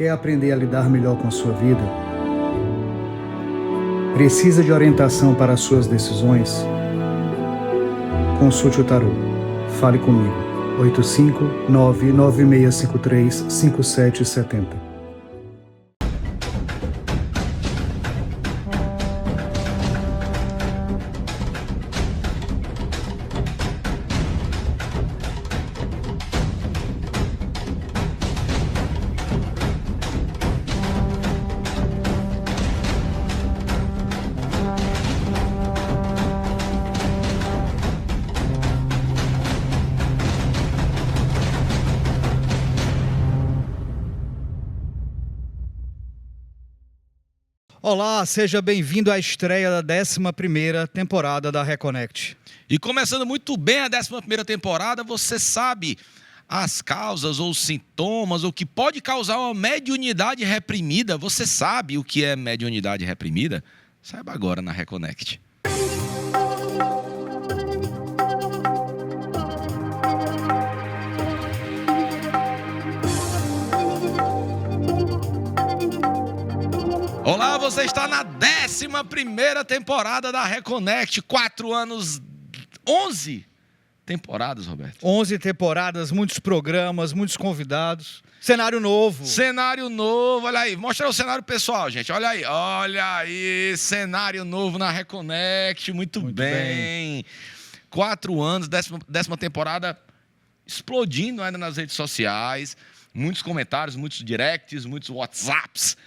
Quer aprender a lidar melhor com a sua vida? Precisa de orientação para as suas decisões? Consulte o tarô. Fale comigo. 859-9653-5770. Olá, seja bem-vindo à estreia da 11ª temporada da Reconnect. E começando muito bem a 11ª temporada, você sabe as causas ou sintomas, ou que pode causar uma mediunidade reprimida. Você sabe o que é mediunidade reprimida? Saiba agora na Reconnect. Olá, você está na 11ª temporada da Reconnect. 4 anos, 11 temporadas, Roberto. 11 temporadas, muitos programas, muitos convidados. Cenário novo. Cenário novo, olha aí. Mostra o cenário pessoal, gente. Olha aí. Cenário novo na Reconnect. Muito bem. 4 anos, 10ª temporada, explodindo ainda nas redes sociais. Muitos comentários, muitos directs, muitos WhatsApps.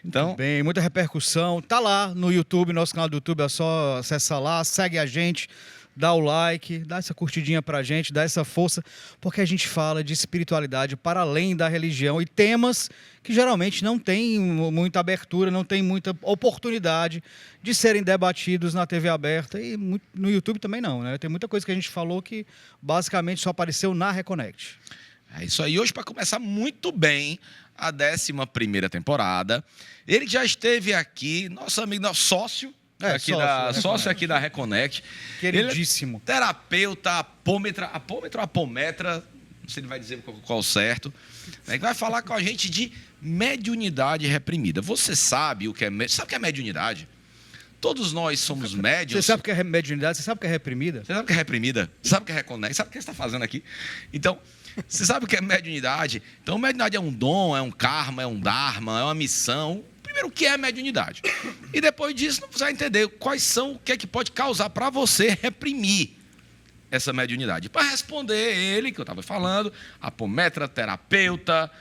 Então, bem, muita repercussão. Tá lá no YouTube, nosso canal do YouTube, é só acessar lá, segue a gente, dá o like, dá essa curtidinha pra gente, dá essa força, porque a gente fala de espiritualidade para além da religião e temas que geralmente não tem muita abertura, não tem muita oportunidade de serem debatidos na TV aberta e no YouTube também não, né? Tem muita coisa que a gente falou que basicamente só apareceu na Reconnect. É isso aí. Hoje, para começar muito bem a 11ª temporada, ele já esteve aqui, nosso amigo, nosso sócio, sócio aqui da Reconnect. Queridíssimo. Ele é terapeuta, apometra, não sei se ele vai dizer qual certo, né, que vai falar com a gente de mediunidade reprimida. Você sabe o que é mediunidade? Todos nós somos médiuns. Você sabe o que é mediunidade? Você sabe o que é reprimida? Você sabe o que é reprimida? Você sabe o que é Reconnect? Sabe o que você está fazendo aqui? Então, você sabe o que é mediunidade? Então, mediunidade é um dom, é um karma, é um dharma, é uma missão. Primeiro, o que é mediunidade? E depois disso, você vai entender o que é que pode causar para você reprimir essa mediunidade. Para responder ele, que eu estava falando, apometra, terapeuta,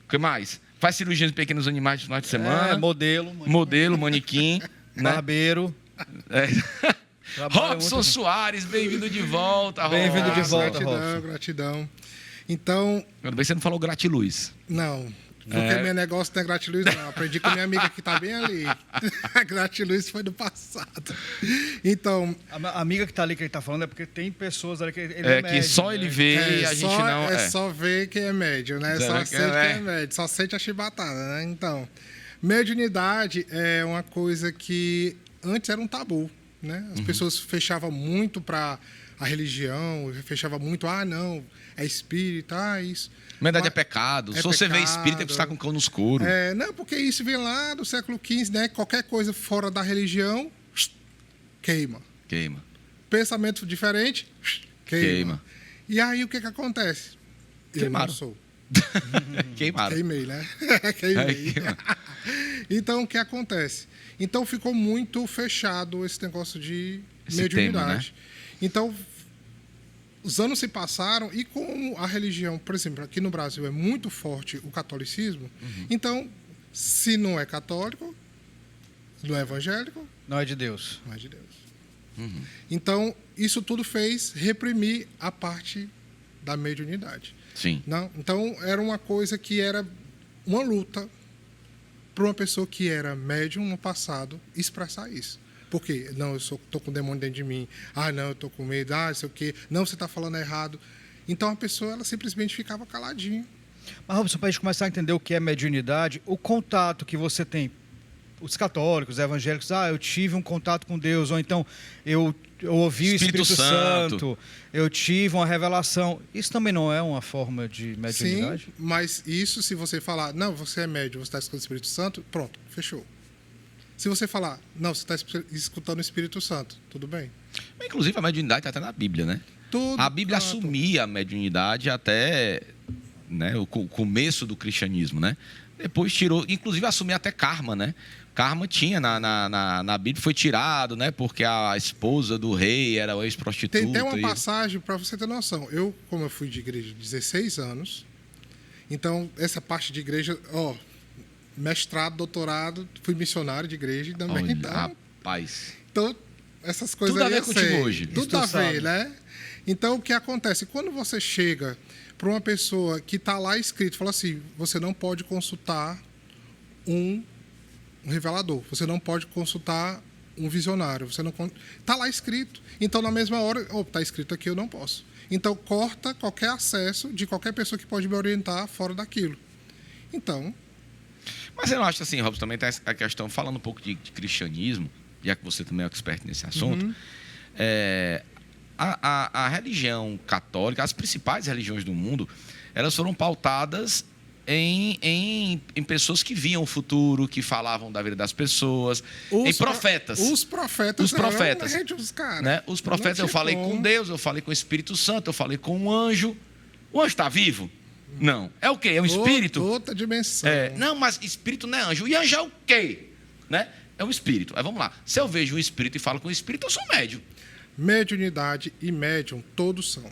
o que mais? Faz cirurgias de pequenos animais de final de semana. Modelo, manequim. Barbeiro. Robson Soares, bem-vindo de volta, Robson. Bem-vindo de volta, Robson. Gratidão. Então... Quando bem você não falou gratiluz. Não, porque meu negócio não é gratiluz, não. Aprendi com minha amiga que está bem ali. A gratiluz foi do passado. Então... A amiga que está ali, que ele está falando, é porque tem pessoas ali que ele é médio, que só ele vê e a gente não... É só ver quem é médio, né? Só sente quem é médio, só sente a chibatada, né? Então, mediunidade é uma coisa que antes era um tabu, né? As pessoas fechavam muito para a religião, fechavam muito, não, é espírita, isso. Mediunidade é pecado. Se você vê espírita, você está com o cão no escuro. Não, porque isso vem lá do século XV, né? Qualquer coisa fora da religião, queima. Pensamento diferente, queima. E aí, o que acontece? Queimaram. Eu não sou. Queimaram. Queimei, né? Queimei. Então, o que acontece? Então, ficou muito fechado esse negócio de mediunidade. Tema, né? Então, os anos se passaram e como a religião, por exemplo, aqui no Brasil é muito forte o catolicismo, então, se não é católico, não é evangélico... Não é de Deus. Não é de Deus. Então, isso tudo fez reprimir a parte da mediunidade. Sim. Não? Então, era uma coisa que era uma luta para uma pessoa que era médium no passado expressar isso. Por quê? Não, eu estou com o demônio dentro de mim. Não, eu estou com medo. Sei o quê. Não, você está falando errado. Então, a pessoa ela simplesmente ficava caladinha. Mas, Robson, para a gente começar a entender o que é mediunidade, o contato que você tem os católicos, os evangélicos, eu tive um contato com Deus, ou então eu ouvi o Espírito Santo, eu tive uma revelação. Isso também não é uma forma de mediunidade? Sim, mas isso, se você falar, não, você é médium, você está escutando o Espírito Santo, pronto, fechou. Se você falar, não, você está escutando o Espírito Santo, tudo bem. Inclusive, a mediunidade está até na Bíblia, né? A Bíblia assumia a mediunidade até, né, o começo do cristianismo, né? Depois tirou, inclusive assumia até karma, né? Karma tinha na Bíblia, foi tirado, né? Porque a esposa do rei era uma ex-prostituta. Tem até uma passagem, para você ter noção. Como eu fui de igreja 16 anos, então essa parte de igreja, mestrado, doutorado, fui missionário de igreja também. Olha, rapaz. Então, essas coisas tudo a ver contigo hoje. Tudo a ver, né? Então, o que acontece? Quando você chega para uma pessoa que está lá escrito, fala assim, você não pode consultar um revelador, você não pode consultar um visionário, você não está lá escrito. Então, na mesma hora, está escrito aqui, eu não posso. Então, corta qualquer acesso de qualquer pessoa que pode me orientar fora daquilo. Então... Mas eu acho assim, Robson, também tem a questão, falando um pouco de cristianismo, já que você também é expert nesse assunto, a religião católica, as principais religiões do mundo, elas foram pautadas em pessoas que viam o futuro, que falavam da vida das pessoas, em profetas. Os profetas. Né? Os profetas, eu falei com Deus, eu falei com o Espírito Santo, eu falei com um anjo. O anjo está vivo? Não. É o quê? É um espírito? Outra dimensão. Não, mas espírito não é anjo. E anjo é o quê? Né? É um espírito. Aí vamos lá. Se eu vejo um espírito e falo com o espírito, eu sou médium. Mediunidade e médium, todos são.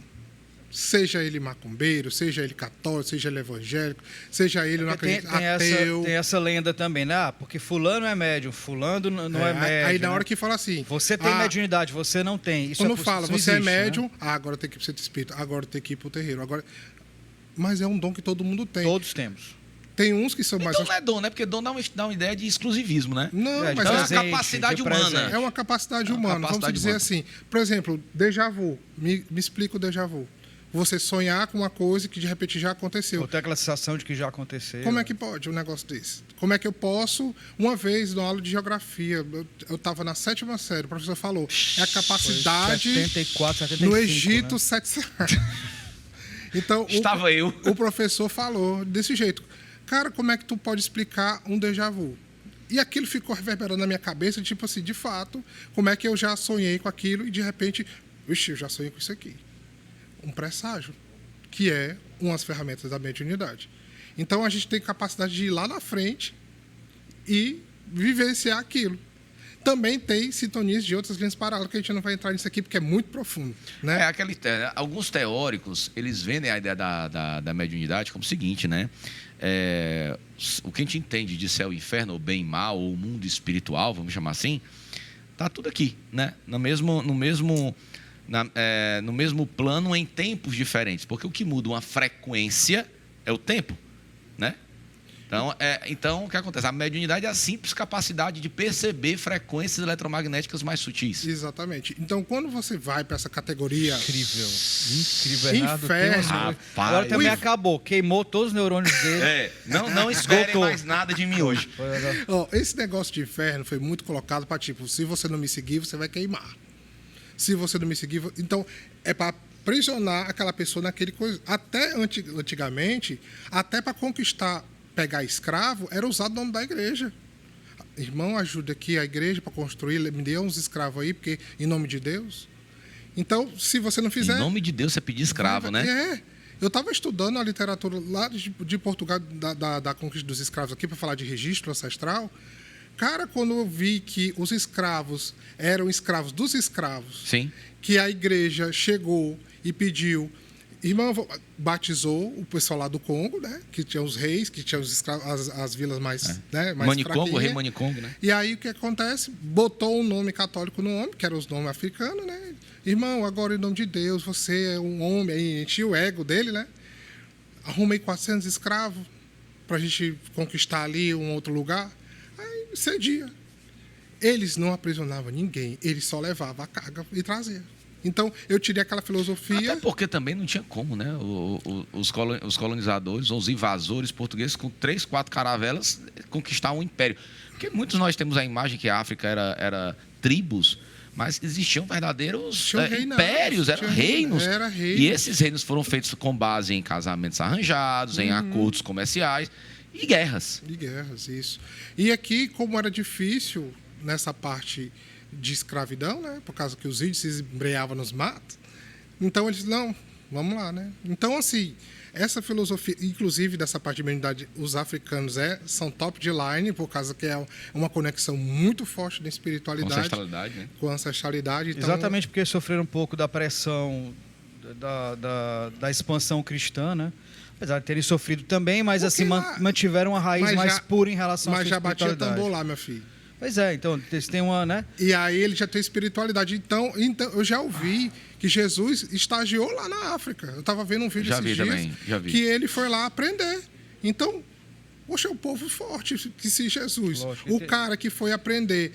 Seja ele macumbeiro, seja ele católico, seja ele evangélico, seja ele não acredita, ateu. Tem essa lenda também, né? Porque fulano é médium, fulano não é médium. Aí na hora que fala assim... Você tem mediunidade, você não tem. Isso quando fala, você existe, é médium, né? Agora tem que ir para o centro espírita, agora tem que ir para o terreiro. Mas é um dom que todo mundo tem. Todos temos. Tem uns que são mais... Então não é dom, né? Porque dom dá uma ideia de exclusivismo, né? Não, mas então é uma capacidade humana. É uma capacidade humana. Vamos dizer assim. Por exemplo, déjà vu. Me explica o déjà vu. Você sonhar com uma coisa que de repente já aconteceu. Ou ter aquela sensação de que já aconteceu. Como é que pode um negócio desse? Como é que eu posso... Uma vez, na aula de geografia, eu estava na 7ª série, o professor falou, é a capacidade... 74, 75, no Egito, né? 700. Então, o professor falou desse jeito. Cara, como é que tu pode explicar um déjà vu? E aquilo ficou reverberando na minha cabeça, tipo assim, de fato, como é que eu já sonhei com aquilo e de repente, eu já sonhei com isso aqui. Um presságio, que é umas ferramentas da mediunidade. Então, a gente tem capacidade de ir lá na frente e vivenciar aquilo. Também tem sintonias de outras linhas paralelas, que a gente não vai entrar nisso aqui, porque é muito profundo. Né? Alguns teóricos, eles vendem a ideia da mediunidade como o seguinte, né? O que a gente entende de céu e inferno, ou bem e mal, ou mundo espiritual, vamos chamar assim, tá tudo aqui, né? No mesmo plano, em tempos diferentes. Porque o que muda uma frequência é o tempo, né? Então, o que acontece? A mediunidade é a simples capacidade de perceber frequências eletromagnéticas mais sutis. Exatamente. Então, quando você vai para essa categoria... Incrível, Bernardo. Inferno. Agora também acabou. Queimou todos os neurônios dele. Não esperem mais nada de mim hoje. Esse negócio de inferno foi muito colocado para, tipo, se você não me seguir, você vai queimar. Se você não me seguir... Então, é para aprisionar aquela pessoa naquele coisa. Até antigamente, até para conquistar... pegar escravo, era usado o nome da igreja. Irmão, ajuda aqui a igreja para construir, me dê uns escravos aí, porque em nome de Deus. Então, se você não fizer... Em nome de Deus, você pedir escravo, né? Eu estava estudando a literatura lá de Portugal, da conquista dos escravos aqui, para falar de registro ancestral. Cara, quando eu vi que os escravos eram escravos dos escravos, sim, que a igreja chegou e pediu... Irmão, batizou o pessoal lá do Congo, né? Que tinha os reis, que tinha os escravos, as vilas mais, né? mais Manicongo, rei Manicongo, né? E aí o que acontece? Botou um nome católico no homem, que eram os nomes africanos, né? Irmão, agora em nome de Deus, você é um homem, aí enchia o ego dele, né? Arrumei 400 escravos para a gente conquistar ali um outro lugar. Aí cedia. Eles não aprisionavam ninguém, eles só levavam a carga e traziam. Então, eu tirei aquela filosofia... Até porque também não tinha como, né? Os colonizadores, os invasores portugueses, com 3, 4 caravelas, conquistar um império. Porque muitos nós temos a imagem que a África era tribos, mas existiam verdadeiros impérios, eram reinos. Era reino. E esses reinos foram feitos com base em casamentos arranjados, em acordos comerciais e guerras. E guerras, isso. E aqui, como era difícil nessa parte de escravidão, né? Por causa que os índios se embreavam nos matos. Então, eles, não, vamos lá, né? Então, assim, essa filosofia, inclusive dessa parte de mediunidade, os africanos são top de line, por causa que é uma conexão muito forte da espiritualidade. Com ancestralidade, né? Com ancestralidade. Então, exatamente porque sofreram um pouco da pressão da expansão cristã, né? Apesar de terem sofrido também, mas assim, mantiveram a raiz mais pura em relação à sua espiritualidade. Mas já batia tambor lá, meu filho. Pois é, então, eles têm uma, né? E aí ele já tem espiritualidade. Então eu já ouvi que Jesus estagiou lá na África. Eu estava vendo um vídeo esses dias que ele foi lá aprender. Então, poxa, é um povo forte, que se Jesus. Lógico, o cara que foi aprender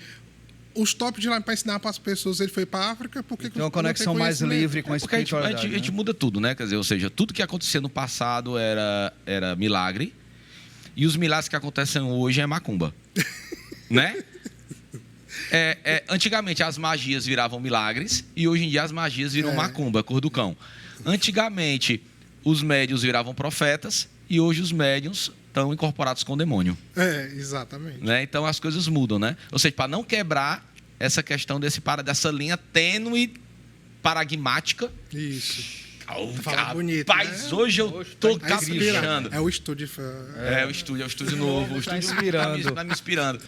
os top de lá para ensinar para as pessoas, ele foi para a África, porque tem uma conexão mais livre com a espiritualidade. A gente muda tudo, né? Quer dizer, ou seja, tudo que acontecia no passado era milagre, e os milagres que acontecem hoje é macumba. Né? Antigamente as magias viravam milagres e hoje em dia as magias viram macumba, cor do cão. Antigamente os médiuns viravam profetas e hoje os médiuns estão incorporados com o demônio. Exatamente. Né? Então as coisas mudam, né? Ou seja, para não quebrar essa questão dessa linha tênue, paradigmática. Isso. Fala bonito, rapaz, né? Hoje eu tô caprichando. É o estúdio. É o estúdio novo. O estúdio tá me inspirando.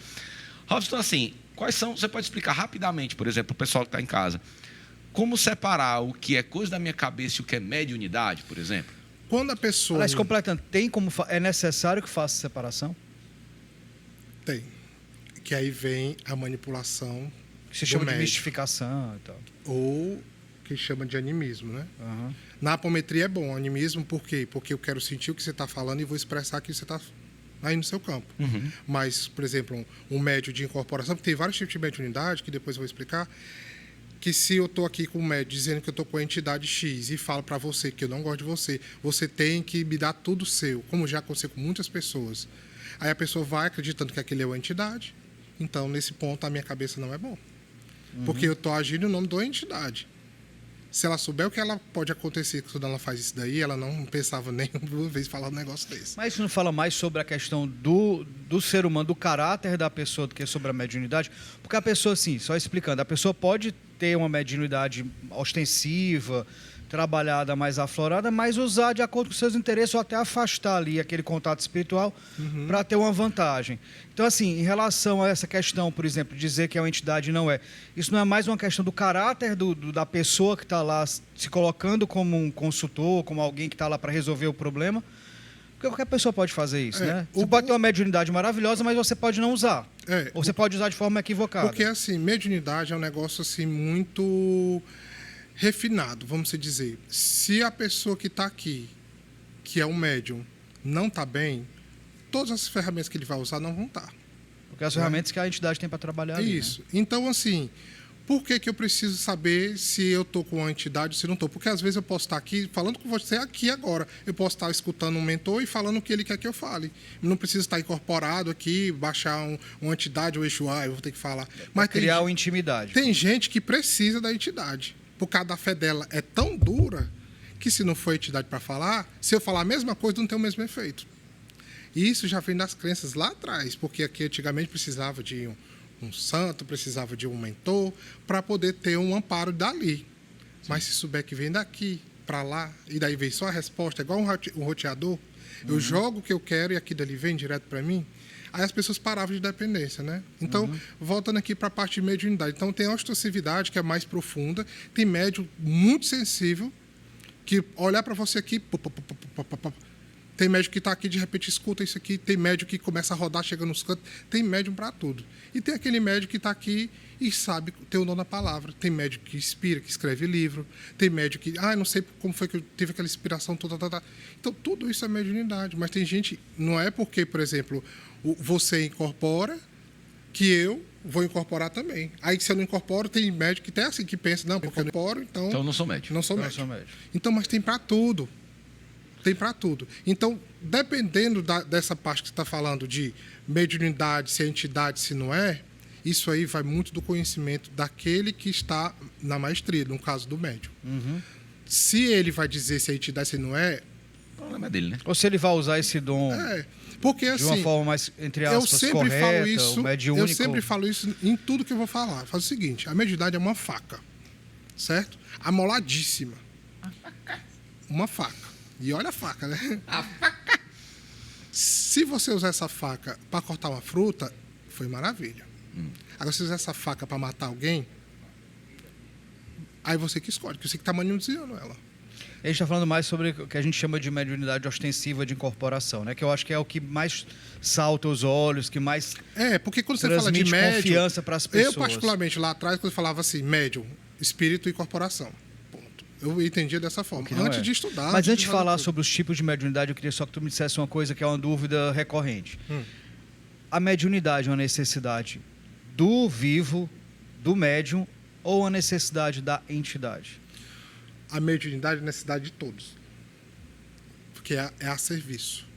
Robson, assim, quais são... Você pode explicar rapidamente, por exemplo, para o pessoal que está em casa, como separar o que é coisa da minha cabeça e o que é mediunidade, por exemplo? Quando a pessoa... Aliás, completando, é necessário que faça separação? Tem. Que aí vem a manipulação. Que se chama de mistificação e tal. Ou que chama de animismo, né? Uhum. Na apometria é bom, animismo, por quê? Porque eu quero sentir o que você está falando e vou expressar o que você está aí no seu campo. Uhum. Mas, por exemplo, um médio de incorporação, porque tem vários tipos de mediunidade, que depois eu vou explicar, que se eu estou aqui com o médio dizendo que eu estou com a entidade X e falo para você que eu não gosto de você, você tem que me dar tudo seu, como já aconteceu com muitas pessoas. Aí a pessoa vai acreditando que aquele é uma entidade, então, nesse ponto, a minha cabeça não é bom. Porque eu estou agindo em nome da entidade. Se ela souber o que ela pode acontecer quando ela faz isso daí, ela não pensava nem uma vez falar um negócio desse. Mas isso não fala mais sobre a questão do ser humano, do caráter da pessoa, do que sobre a mediunidade? Porque a pessoa, assim, só explicando, a pessoa pode ter uma mediunidade ostensiva, trabalhada, mais aflorada, mas usar de acordo com seus interesses ou até afastar ali aquele contato espiritual para ter uma vantagem. Então, assim, em relação a essa questão, por exemplo, dizer que a entidade não é, isso não é mais uma questão do caráter da pessoa que está lá se colocando como um consultor, como alguém que está lá para resolver o problema? Porque qualquer pessoa pode fazer isso, né? Você pode ter uma mediunidade maravilhosa, mas você pode não usar. Ou você pode usar de forma equivocada. Porque, assim, mediunidade é um negócio, assim, muito refinado, vamos dizer. Se a pessoa que está aqui, que é um médium, não está bem, todas as ferramentas que ele vai usar não vão estar. Porque as ferramentas que a entidade tem para trabalhar ali, isso. Né? Então, assim, por que eu preciso saber se eu estou com uma entidade ou se não estou? Porque, às vezes, eu posso estar aqui falando com você aqui agora. Eu posso estar escutando um mentor e falando o que ele quer que eu fale. Não preciso estar incorporado aqui, baixar uma entidade ou Exuá, eu vou ter que falar. Mas criar uma intimidade. Tem gente que precisa da entidade. Por causa da fé dela é tão dura que, se não for entidade para falar, se eu falar a mesma coisa, não tem o mesmo efeito. E isso já vem das crenças lá atrás, porque aqui antigamente precisava de um santo, precisava de um mentor para poder ter um amparo dali. Sim. Mas se souber que vem daqui para lá, e daí vem só a resposta, igual um roteador, eu jogo o que eu quero e aqui dali vem direto para mim, aí as pessoas paravam de dependência, né? Então, voltando aqui para a parte de mediunidade. Então, tem a ostensividade, que é mais profunda. Tem médium muito sensível, que olhar para você aqui... Tem médium que está aqui, de repente, escuta isso aqui. Tem médium que começa a rodar, chega nos cantos. Tem médium para tudo. E tem aquele médium que está aqui e sabe ter o dom da palavra. Tem médium que inspira, que escreve livro. Tem médium que... não sei como foi que eu tive aquela inspiração toda. Então, tudo isso é mediunidade. Mas tem gente... Não é porque, por exemplo... Você incorpora que eu vou incorporar também. Aí, se eu não incorporo, tem médico que tem assim, que pensa, não, porque eu não incorporo, então... Então, eu não sou médico. Não sou médico. Então, mas tem para tudo. Tem para tudo. Então, dependendo dessa parte que você está falando de mediunidade, se é entidade, se não é, isso aí vai muito do conhecimento daquele que está na maestria, no caso do médium. Se ele vai dizer se é entidade, se não é... O problema é dele, né? Ou se ele vai usar esse dom... Porque, de uma assim, forma mais, entre aspas, eu sempre correta, falo isso, o mediúnico... Eu sempre falo isso em tudo que eu vou falar. Faz o seguinte, a mediunidade é uma faca, certo? Amoladíssima. Uma faca. E olha a faca, né? A faca! Se você usar essa faca para cortar uma fruta, foi maravilha. Agora, se usar essa faca para matar alguém, aí você que escolhe, que você que está manuseando ela. A gente está falando mais sobre o que a gente chama de mediunidade ostensiva de incorporação, né? Que eu acho que é o que mais salta os olhos, que mais porque quando você fala de médium, confiança para as pessoas. Eu, particularmente, lá atrás, quando eu falava assim, médium, espírito e corporação. Ponto. Eu entendia dessa forma, antes de estudar. Mas antes de falar sobre os tipos de mediunidade, eu queria só que tu me dissesse uma coisa que é uma dúvida recorrente. A mediunidade é uma necessidade do vivo, do médium, ou a necessidade da entidade? A mediunidade é necessidade de todos. Porque é a serviço.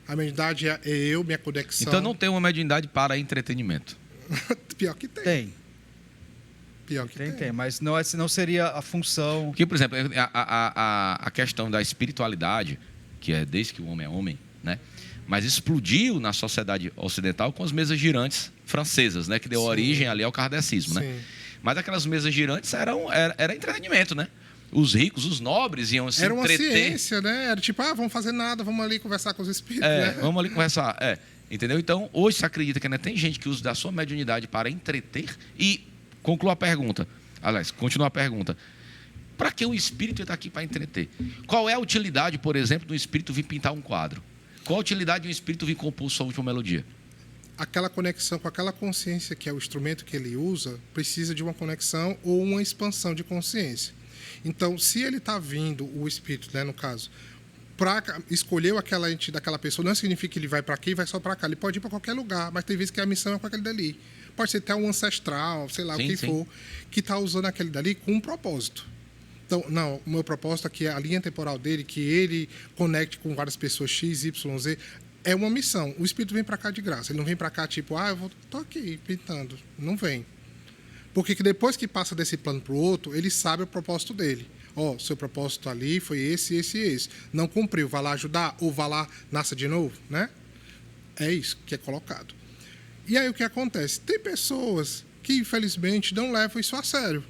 A mediunidade é eu, minha conexão. Então não tem uma mediunidade para entretenimento. Pior que tem. Tem. Pior que Tem, mas não seria a função... Porque, por exemplo, a questão da espiritualidade, que é desde que o homem é homem, né? Mas explodiu na sociedade ocidental com as mesas girantes francesas, né? Que deu origem ali ao kardecismo, né? Mas aquelas mesas girantes era entretenimento, né? Os ricos, os nobres iam se entreter. Era uma ciência, né? Era tipo, vamos fazer nada, vamos ali conversar com os espíritos, né? Vamos ali conversar, entendeu? Então, hoje se acredita que ainda tem gente que usa da sua mediunidade para entreter e conclua a pergunta. Aliás, continua a pergunta. Para que um espírito está aqui para entreter? Qual é a utilidade, por exemplo, do espírito vir pintar um quadro? Qual a utilidade de um espírito vir compor sua última melodia? Aquela conexão com aquela consciência que é o instrumento que ele usa, precisa de uma conexão ou uma expansão de consciência. Então, se ele está vindo, o espírito, né, no caso, escolheu aquela entidade daquela pessoa, não significa que ele vai para aqui e vai só para cá. Ele pode ir para qualquer lugar, mas tem vezes que a missão é com aquele dali. Pode ser até um ancestral, sei lá, o que for, que está usando aquele dali com um propósito. Então, não, o meu propósito aqui é a linha temporal dele, que ele conecte com várias pessoas X, Y, Z. É uma missão. O espírito vem para cá de graça. Ele não vem para cá tipo, tô aqui pintando. Não vem. Porque depois que passa desse plano para o outro, ele sabe o propósito dele. Seu propósito ali foi esse, esse e esse. Não cumpriu, vai lá ajudar ou vai lá, nasça de novo, né? É isso que é colocado. E aí o que acontece? Tem pessoas que, infelizmente, não levam isso a sério.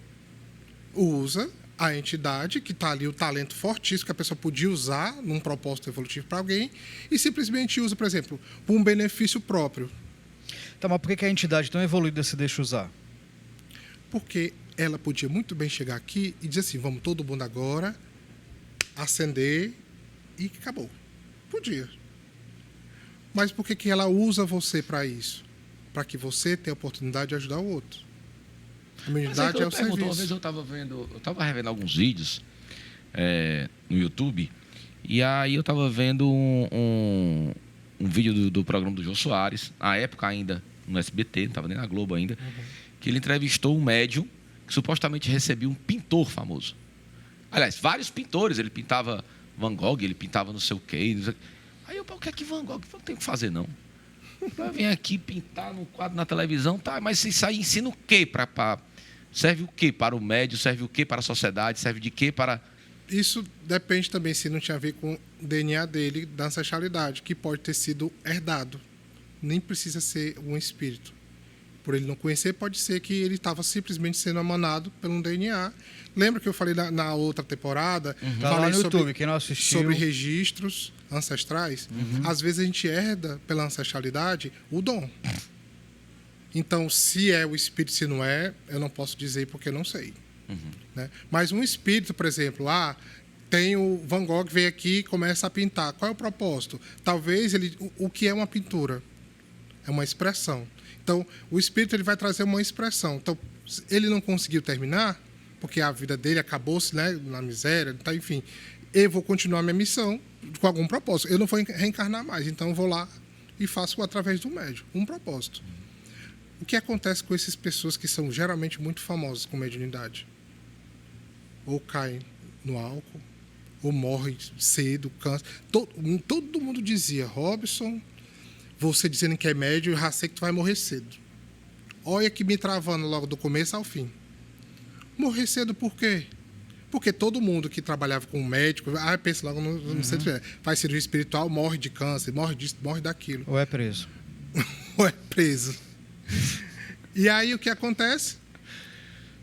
Usa a entidade, que está ali, o talento fortíssimo que a pessoa podia usar num propósito evolutivo para alguém, e simplesmente usa, por exemplo, por um benefício próprio. Tá, mas por que a entidade tão evoluída se deixa usar? Porque ela podia muito bem chegar aqui e dizer assim, vamos todo mundo agora, acender e acabou. Podia. Mas por que ela usa você para isso? Para que você tenha a oportunidade de ajudar o outro. A mediunidade é o serviço. Uma vez eu estava revendo alguns vídeos no YouTube, e aí eu estava vendo um vídeo do programa do Jô Soares, na época ainda no SBT, não estava nem na Globo ainda, que ele entrevistou um médium que supostamente recebia um pintor famoso. Aliás, vários pintores, ele pintava Van Gogh, ele pintava não sei o quê. Aí eu, o que é que Van Gogh? Não tem o que fazer, não. Eu venho aqui pintar no quadro na televisão, tá, mas isso aí ensina o quê? Serve o quê para o médium? Serve o quê para a sociedade? Serve de quê para... Isso depende também se não tinha a ver com o DNA dele, da ancestralidade, que pode ter sido herdado. Nem precisa ser um espírito. Por ele não conhecer, pode ser que ele estava simplesmente sendo emanado pelo DNA. Lembra que eu falei na outra temporada? Tá lá no YouTube, quem não assistiu. Sobre registros ancestrais. Às vezes a gente herda pela ancestralidade o dom. Então, se é o espírito, se não é, eu não posso dizer porque eu não sei. Né? Mas um espírito, por exemplo, tem o Van Gogh, veio aqui e começa a pintar. Qual é o propósito? Talvez o que é uma pintura? É uma expressão. Então, o espírito ele vai trazer uma expressão. Então, ele não conseguiu terminar, porque a vida dele acabou-se, né, na miséria, tá, enfim. Eu vou continuar minha missão com algum propósito. Eu não vou reencarnar mais, então eu vou lá e faço através do médium um propósito. O que acontece com essas pessoas que são geralmente muito famosas com mediunidade? Ou caem no álcool, ou morrem cedo, câncer. Todo mundo dizia, Robson, você dizendo que é médium, eu já sei que tu vai morrer cedo. Olha que me travando logo do começo ao fim. Morrer cedo por quê? Porque todo mundo que trabalhava com médico, pensa logo no centro, faz cirurgia espiritual, morre de câncer, morre disso, morre daquilo. Ou é preso. Ou é preso. E aí o que acontece?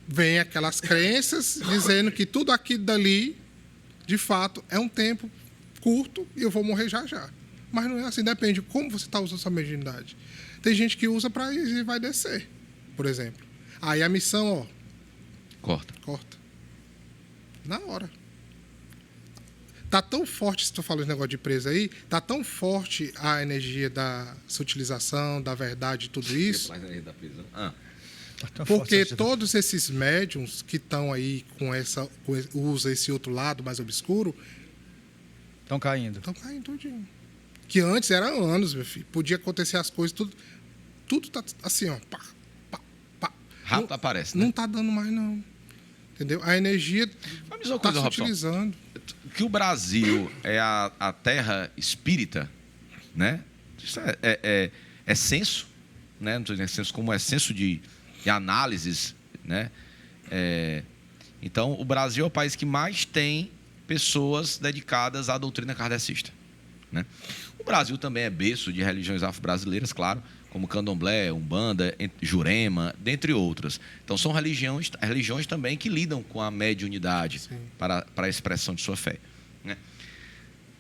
Vem aquelas crenças dizendo que tudo aquilo dali, de fato, é um tempo curto e eu vou morrer já já. Mas não é assim, depende de como você está usando sua mediunidade. Tem gente que usa para ir e vai descer, por exemplo. Aí a missão, Corta. Na hora. Tá tão forte, se tu falou esse negócio de presa aí, tá tão forte a energia da sutilização, da verdade, tudo isso. Porque todos esses médiums que estão aí usa esse outro lado mais obscuro, estão caindo tudinho. Que antes era anos, meu filho. Podia acontecer as coisas, tudo tá assim, ó. Pá. Rápido não, aparece, né? Não tá dando mais, não. Entendeu? A energia tá se utilizando. Que o Brasil é a terra espírita, né? Isso é senso, né? Não estou dizendo senso como é senso de análises, né? Então, o Brasil é o país que mais tem pessoas dedicadas à doutrina kardecista, né? O Brasil também é berço de religiões afro-brasileiras, claro, como Candomblé, Umbanda, Jurema, dentre outras. Então, são religiões também que lidam com a mediunidade para a expressão de sua fé, né?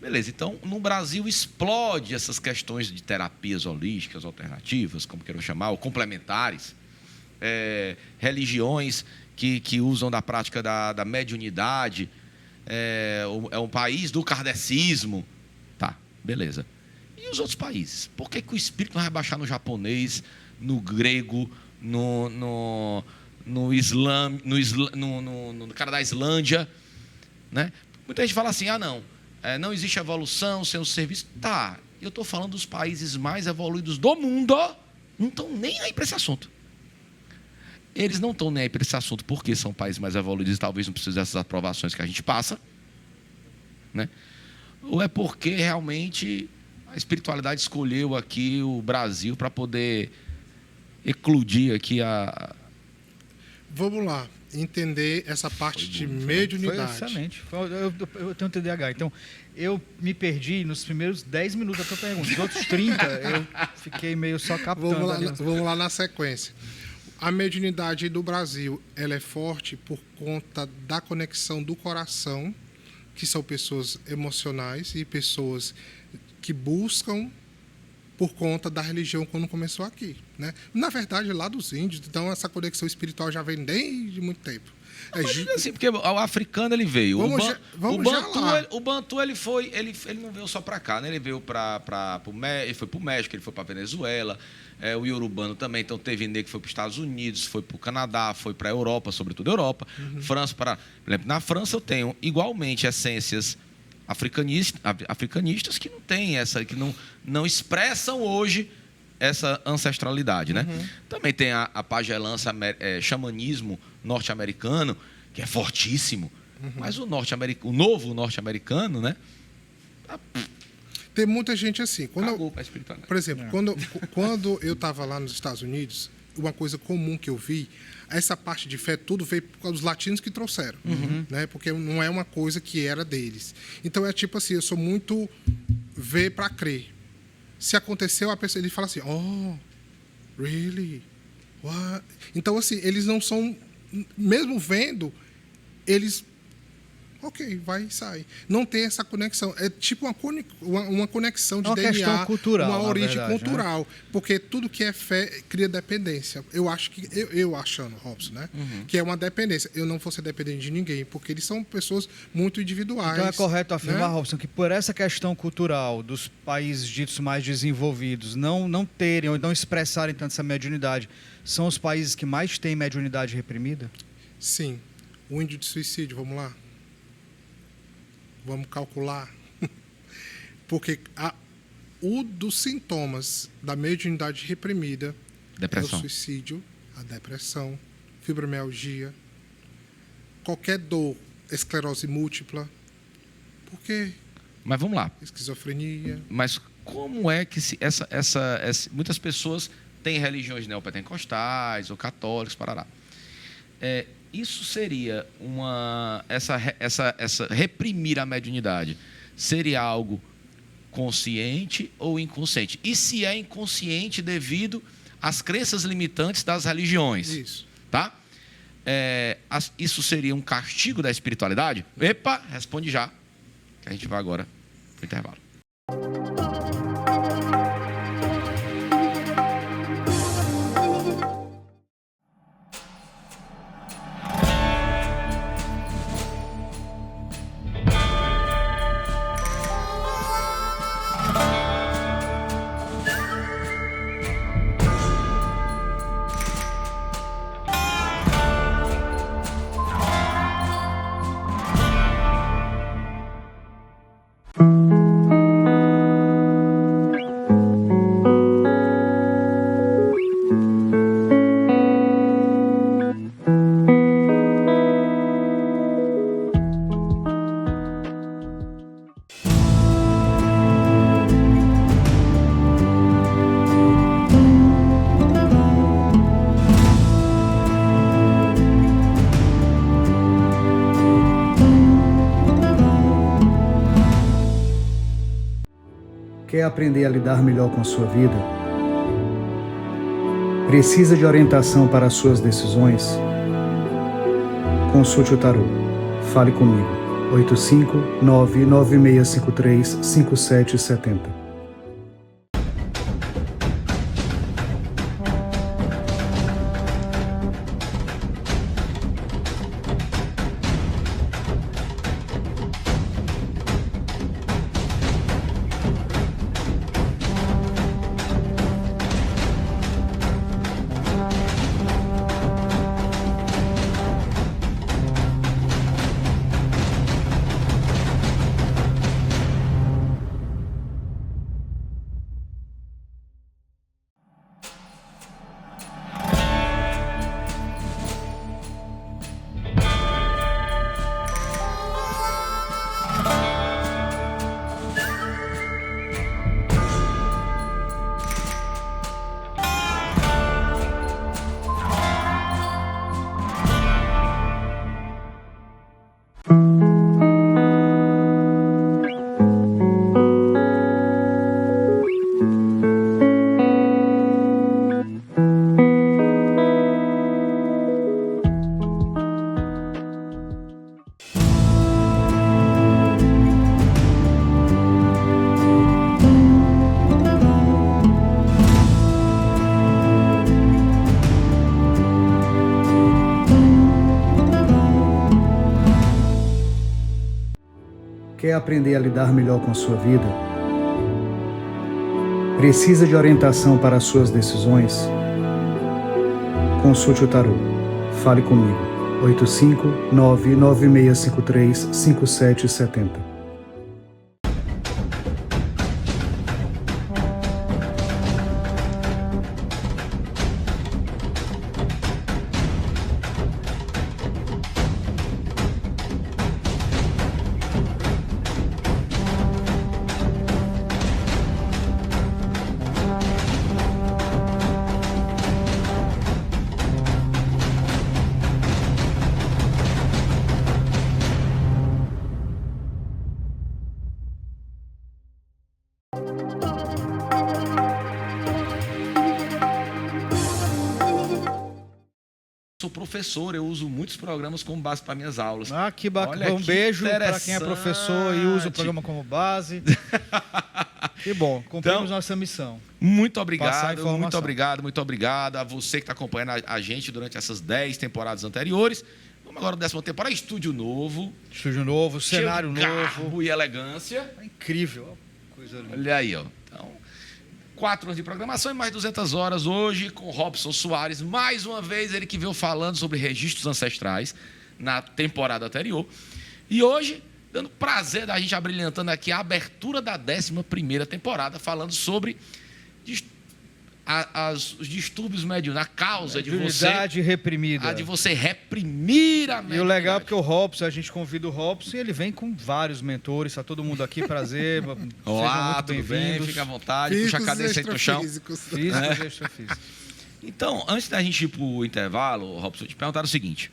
Beleza, então, no Brasil explode essas questões de terapias holísticas, alternativas, como queiram chamar, ou complementares, religiões que usam da prática da mediunidade, é um país do kardecismo. Tá, beleza. E os outros países? Por que o espírito não vai baixar no japonês, no grego, no cara da Islândia, né? Muita gente fala assim, não existe evolução sem o serviço. Tá, eu estou falando dos países mais evoluídos do mundo, não estão nem aí para esse assunto. Eles não estão nem aí para esse assunto porque são países mais evoluídos e talvez não precisem dessas aprovações que a gente passa, né? Ou é porque realmente a espiritualidade escolheu aqui o Brasil para poder eclodir aqui a... Vamos lá, entender essa parte de mediunidade. Foi excelente. Eu tenho TDAH, então eu me perdi nos primeiros 10 minutos da tua pergunta. Os outros 30 eu fiquei meio só captando. Vamos lá na sequência. A mediunidade do Brasil, ela é forte por conta da conexão do coração, que são pessoas emocionais e pessoas que buscam por conta da religião quando começou aqui, né? Na verdade, lá dos índios, então essa conexão espiritual já vem desde muito tempo. Assim, porque o africano ele veio, o Bantu ele não veio só para cá, né? Ele veio ele foi para o México, ele foi para a Venezuela, o iorubano também, então teve negro que foi para os Estados Unidos, foi para o Canadá, foi para a Europa, sobretudo a Europa, França, por exemplo, na França eu tenho igualmente essências africanistas que não têm que não expressam hoje essa ancestralidade, né? Também tem a pagelança, xamanismo norte-americano, que é fortíssimo, mas o novo norte-americano, né? Tem muita gente assim. Por exemplo, É. quando eu estava lá nos Estados Unidos, uma coisa comum que eu vi, essa parte de fé, tudo veio por causa dos latinos que trouxeram, né? Porque não é uma coisa que era deles. Então, é tipo assim, eu sou muito ver para crer. Se aconteceu, a pessoa, ele fala assim, oh, really? What? Então, assim, eles não são, mesmo vendo, eles, ok, vai e sai. Não tem essa conexão. É tipo uma conexão de uma DNA, questão cultural, uma origem verdade, cultural. né? Porque tudo que é fé cria dependência. Eu acho que, eu achando, Robson, né? Que é uma dependência. Eu não vou ser dependente de ninguém, porque eles são pessoas muito individuais. Então é correto afirmar, né? Robson, que por essa questão cultural dos países ditos mais desenvolvidos não terem ou não expressarem tanto essa mediunidade, são os países que mais têm mediunidade reprimida? Sim. O índice de suicídio, vamos lá? Vamos calcular. Porque dos sintomas da mediunidade reprimida Depressão. É o suicídio, a depressão, fibromialgia, qualquer dor, esclerose múltipla. Por quê? Mas vamos lá. Esquizofrenia. Mas como é que muitas pessoas têm religiões neopentecostais ou católicos, parará. Isso seria reprimir a mediunidade seria algo consciente ou inconsciente? E se é inconsciente devido às crenças limitantes das religiões? Isso. Tá? Isso seria um castigo da espiritualidade? Epa, responde já, que a gente vai agora para o intervalo. Quer aprender a lidar melhor com a sua vida? Precisa de orientação para as suas decisões? Consulte o tarô. Fale comigo. 859-9653-5770. Quer aprender a lidar melhor com a sua vida? Precisa de orientação para as suas decisões? Consulte o tarô. Fale comigo. 859-9653-5770. Sou professor, eu uso muitos programas como base para minhas aulas. Ah, que bacana. Olha, Um beijo para quem é interessante. professor e usa o programa como base. Que bom, cumprimos Então, nossa missão. Muito Passar a obrigado, informação. muito obrigado a você que está acompanhando a gente durante essas 10 temporadas anteriores. Vamos agora na 10ª temporada, estúdio novo. Estúdio novo, cenário cheio de novo. garbo e elegância. É incrível. Coisa linda. Olha aí, ó. Então, 4 anos de programação e mais 200 horas hoje com Robson Soares. Mais uma vez, ele que veio falando sobre registros ancestrais na temporada anterior. E hoje, dando prazer da gente abrilhantando aqui a abertura da 11ª temporada, falando sobre os distúrbios mediúnicos, a causa de você... Mediunidade reprimida. A de você reprimir a mediunidade. E o legal é porque o Robson, a gente convida o Robson e ele vem com vários mentores. Está todo mundo aqui, prazer. Olá, tudo bem? Fica à vontade. Puxa a cadeira e senta no chão. Físicos extrafísicos. Então, antes da gente ir para o intervalo, Robson, eu te perguntar o seguinte,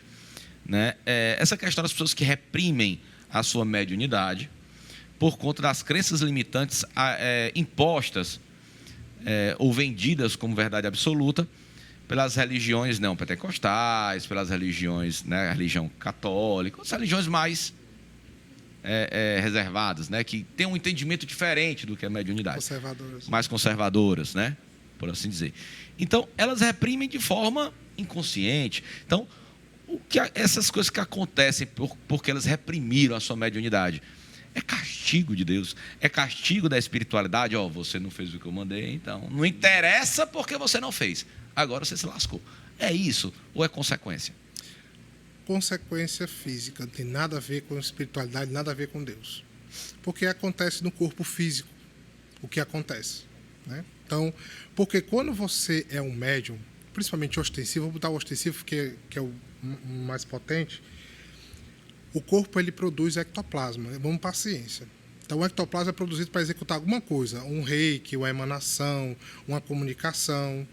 né? Essa questão das pessoas que reprimem a sua mediunidade por conta das crenças limitantes impostas ou vendidas como verdade absoluta pelas religiões neopentecostais, pelas religiões, né, a religião católica, as religiões mais reservadas, né, que têm um entendimento diferente do que é mediunidade. Mais conservadoras, né, por assim dizer. Então, elas reprimem de forma inconsciente. Então, essas coisas que acontecem porque elas reprimiram a sua mediunidade, é castigo de Deus, é castigo da espiritualidade. Você não fez o que eu mandei, então não interessa porque você não fez. Agora você se lascou. É isso ou é consequência? Consequência física, não tem nada a ver com espiritualidade, nada a ver com Deus. Porque acontece no corpo físico o que acontece, né? Então, porque quando você é um médium, principalmente ostensivo, vou botar o ostensivo que é o mais potente, o corpo ele produz ectoplasma. Vamos para a ciência. Então, o ectoplasma é produzido para executar alguma coisa, um reiki, uma emanação, uma comunicação,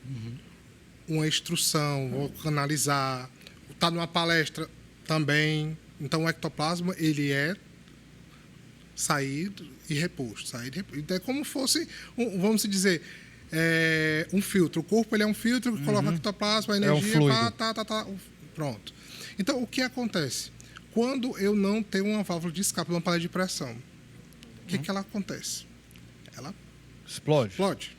uma instrução, ou canalizar, está numa palestra também. Então, o ectoplasma ele é saído e reposto, saído e reposto. Então, é como fosse, vamos dizer, um filtro. O corpo ele é um filtro que coloca ectoplasma, a energia, pronto. Então, o que acontece? Quando eu não tenho uma válvula de escape, uma panela de pressão, o que ela acontece? Ela explode.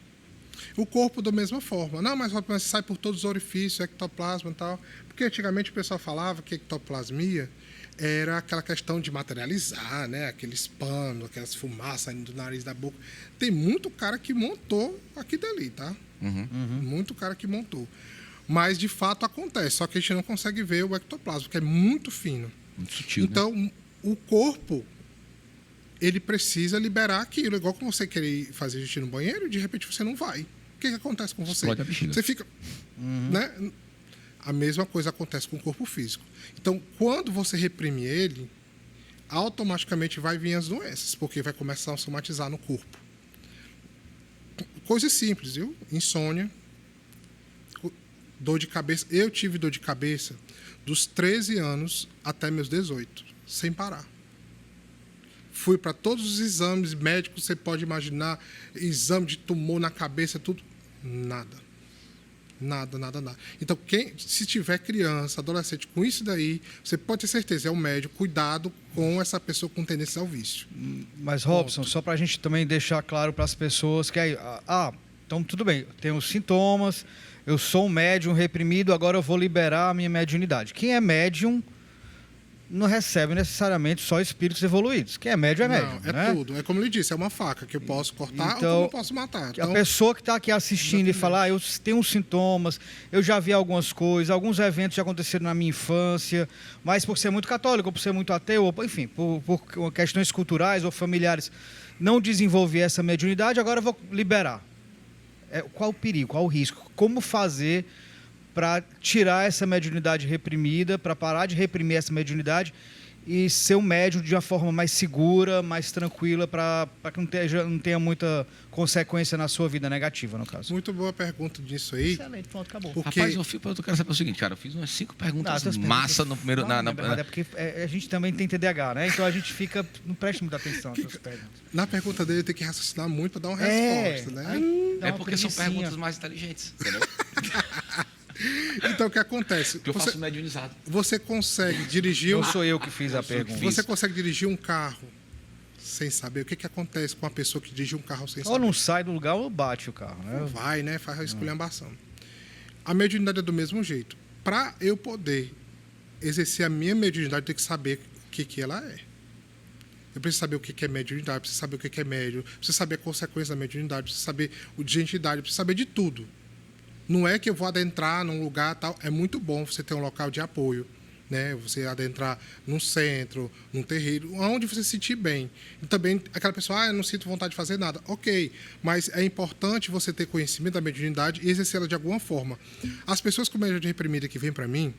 O corpo da mesma forma. Não, mas sai por todos os orifícios, ectoplasma e tal. Porque antigamente o pessoal falava que ectoplasmia era aquela questão de materializar, né? Aqueles panos, aquelas fumaças saindo do nariz, da boca. Tem muito cara que montou aqui dali, tá? Muito cara que montou. Mas, de fato, acontece. Só que a gente não consegue ver o ectoplasma, porque é muito fino. Muito sutil, então, né? O corpo, ele precisa liberar aquilo. Igual que você querer fazer xixi no banheiro e, de repente, você não vai. O que acontece com você? Explode a bexiga. Você fica... Né? A mesma coisa acontece com o corpo físico. Então, quando você reprime ele, automaticamente vai vir as doenças, porque vai começar a somatizar no corpo. Coisas simples, viu? Insônia, dor de cabeça. Eu tive dor de cabeça dos 13 anos até meus 18, sem parar. Fui para todos os exames médicos, você pode imaginar, exame de tumor na cabeça, tudo. Nada. Então, se tiver criança, adolescente com isso daí, você pode ter certeza, é um médico, cuidado com essa pessoa com tendência ao vício. Mas, Robson, só para a gente também deixar claro para as pessoas que então tudo bem, tem os sintomas, eu sou um médium reprimido, agora eu vou liberar a minha mediunidade. Quem é médium não recebe necessariamente só espíritos evoluídos. Quem é médium é médium. Não, né? Tudo. É como ele disse, é uma faca que eu posso cortar então, ou que eu posso matar. Então, a pessoa que está aqui assistindo exatamente. E falar, eu tenho uns sintomas, eu já vi algumas coisas, alguns eventos já aconteceram na minha infância, mas por ser muito católico, ou por ser muito ateu, ou, enfim, por questões culturais ou familiares, não desenvolvi essa mediunidade, agora eu vou liberar. Qual o perigo, qual o risco? Como fazer para tirar essa mediunidade reprimida, para parar de reprimir essa mediunidade e ser um médium de uma forma mais segura, mais tranquila, para que não tenha muita consequência na sua vida negativa, no caso? Muito boa pergunta disso aí. Excelente, pronto, acabou. Porque... Rapaz, eu quero saber o seguinte, cara, eu fiz umas 5 perguntas massa no primeiro... É porque a gente também tem TDAH, né? Então a gente não presta muita atenção nessas perguntas. Na pergunta dele tem que raciocinar muito para dar uma resposta, né? É porque são perguntas mais inteligentes, entendeu? Então, o que acontece? Porque eu faço mediunizado. Você consegue dirigir... Não sou eu que fiz a pergunta. Você consegue dirigir um carro sem saber? O que acontece com uma pessoa que dirige um carro sem saber? Ou não sai do lugar ou bate o carro, né? Ou vai, né? Faz a esculhambação. A mediunidade é do mesmo jeito. Para eu poder exercer a minha mediunidade, eu tenho que saber o que ela é. Eu preciso saber o que é mediunidade, preciso saber o que é médium, preciso saber a consequência da mediunidade, preciso saber o de entidade, preciso saber de tudo. Não é que eu vou adentrar num lugar tal. É muito bom você ter um local de apoio, né? Você adentrar num centro, num terreiro, onde você se sentir bem. E também aquela pessoa, eu não sinto vontade de fazer nada. Ok, mas é importante você ter conhecimento da mediunidade e exercê-la de alguma forma. As pessoas com mediunidade reprimida que vêm para mim,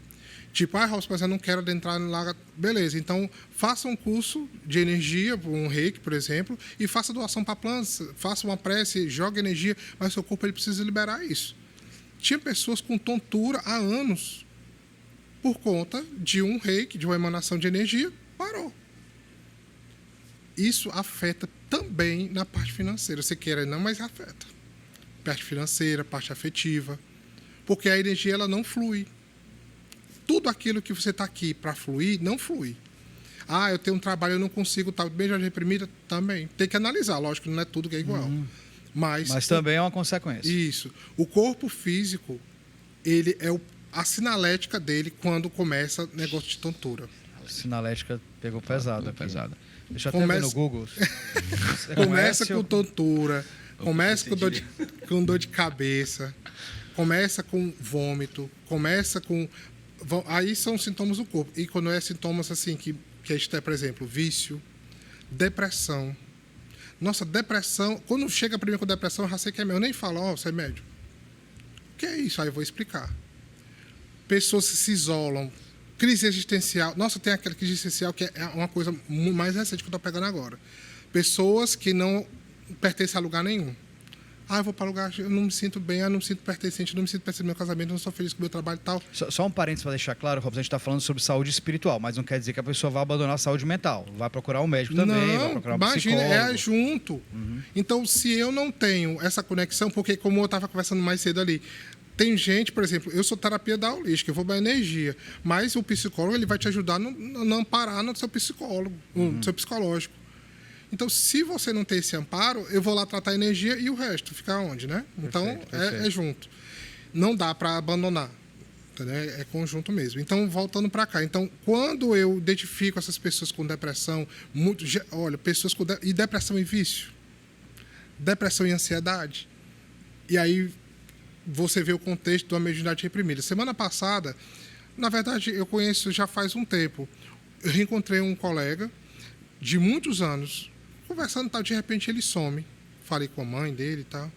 tipo, Robson, mas eu não quero adentrar lá. Beleza, então faça um curso de energia, um reiki, por exemplo, e faça doação para plantas, faça uma prece, jogue energia, mas seu corpo ele precisa liberar isso. Tinha pessoas com tontura há anos por conta de um reiki, de uma emanação de energia, parou. Isso afeta também na parte financeira. Você queira ou não, mas afeta. Parte financeira, parte afetiva. Porque a energia ela não flui. Tudo aquilo que você está aqui para fluir, não flui. Ah, eu tenho um trabalho, eu não consigo, tal, mediunidade reprimida, também. Tem que analisar, lógico, não é tudo que é igual. Mas também é uma consequência. Isso. O corpo físico, ele é a sinalética dele quando começa negócio de tontura. A sinalética pegou pesado. Deixa eu até ver no Google. Começa com tontura, começa com dor de cabeça, começa com vômito, começa com... Aí são sintomas do corpo. E quando é sintomas assim, que a gente tem, por exemplo, vício, depressão. Nossa, depressão... Quando chega para mim com depressão, eu já sei que é meu. Eu nem falo, você é médium. O que é isso? Aí eu vou explicar. Pessoas se isolam. Crise existencial. Nossa, tem aquela crise existencial que é uma coisa mais recente que eu estou pegando agora. Pessoas que não pertencem a lugar nenhum. Eu vou para lugar, eu não me sinto bem, eu não me sinto pertencente, eu não me sinto pertencente ao meu casamento, eu não sou feliz com o meu trabalho e tal. Só um parênteses para deixar claro, Robson, a gente está falando sobre saúde espiritual, mas não quer dizer que a pessoa vai abandonar a saúde mental. Vai procurar um médico também, vai procurar um psicólogo. Imagina, é junto. Então, se eu não tenho essa conexão, porque como eu estava conversando mais cedo ali, tem gente, por exemplo, eu sou terapia da holística, eu vou dar energia, mas o psicólogo ele vai te ajudar a não parar no seu psicólogo, no seu psicológico. Então, se você não tem esse amparo, eu vou lá tratar a energia e o resto fica onde, né? Então, perfeito. É junto. Não dá para abandonar. Entendeu? É conjunto mesmo. Então, voltando para cá. Então, quando eu identifico essas pessoas com depressão, pessoas com e depressão e vício, depressão e ansiedade, e aí você vê o contexto da mediunidade reprimida. Semana passada, na verdade, eu conheço já faz um tempo, eu reencontrei um colega de muitos anos, conversando, tal, de repente ele some. Falei com a mãe dele e tal.